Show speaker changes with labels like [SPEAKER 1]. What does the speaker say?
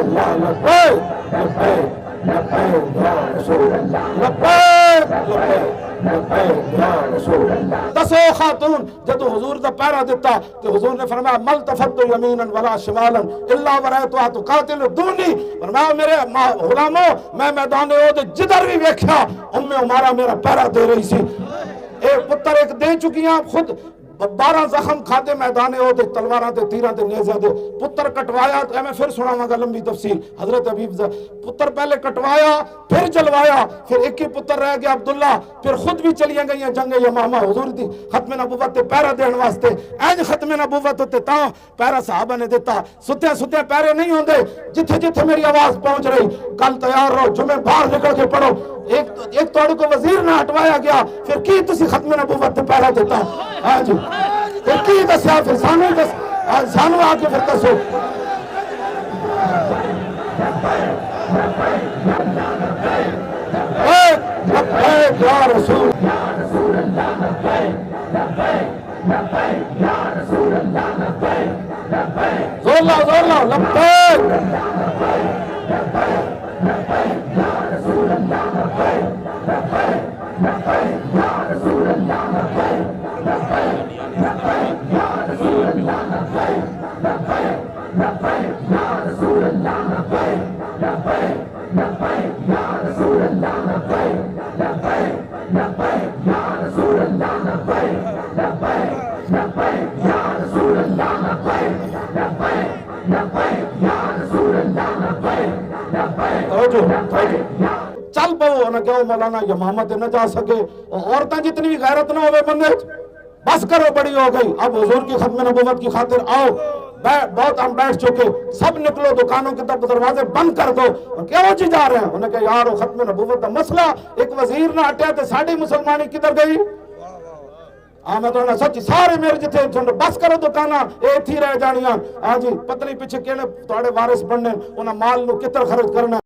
[SPEAKER 1] لبیک لبیک لبیک یا رسول اللہ، لبیک لبیک لبیک یا رسول اللہ۔ دسو خاتون جدو حضور دا پیرا دیتا تو حضور نے فرمایا ملتفت یمینا ولا شمالا الا ورأیتها تقاتل دونی، فرمایا میرے غلاموں میں میدان احد جدھر بھی ویکھیا ام عمارہ میرا پیرا دے رہی سی۔ ایک پتر ایک دے چکی ہیں خود 12 زخم کھاتے میدان احد تلواراں تے تیراں تے نیزیاں دے، پتر کٹوایا تو میں پھر سناواں گا لمبی تفصیل۔ حضرت حبیب پتر پہلے کٹوایا پھر جلوایا، پھر ایک ہی پتر رہ گیا عبداللہ، پھر خود بھی چلیاں گئیاں جنگ یمامہ حضور دی ختم نبوت تے پیرا دین واسطے۔ اینج ختم نبوت تے تاں پیرا صحابہ نے دیتا، ستے ستے پیرے نہیں ہوندے، جتھے جتھے میری آواز پہنچ رہی کل تیار رہو، جمعے باہر نکل کے پڑھو۔ ایک توڑ کو وزیر نہ ہٹوایا گیا، پھر کی تسی ختم نبوت تے پیرا دیتا؟ ہاں جی پھر کی دسیا، پھر سانو آگے پھر دسو۔ لبیک یا رسول زور لاؤ زور لاؤ، لبیک چل پو نہ کہ مولانا یمامہ تے نہ جا سکے، عورتیں جتنی بھی غیرت نہ ہوئے بندے بس کرو بڑی ہو گئی، اب حضور کی ختم نبوت کی خاطر آؤ، بہت ہم بیٹھ چکے، سب نکلو دکانوں کے طرف دروازے بند کر دو۔ کیوں جی جا رہے ہیں؟ انہوں نے کہا یار ختم نبوت دا مسئلہ ایک وزیر نہ ہٹیا تے ساڑی مسلمانی کدھر گئی؟ میں تو سچ سارے میرے جتھے بس کرو دکاناں اے تھی رہ جانیاں۔ ہاں جی پتہ نہیں پیچھے کیڑے تواڈے وارث بننے، انہاں مال نو کتر خرچ کرنا۔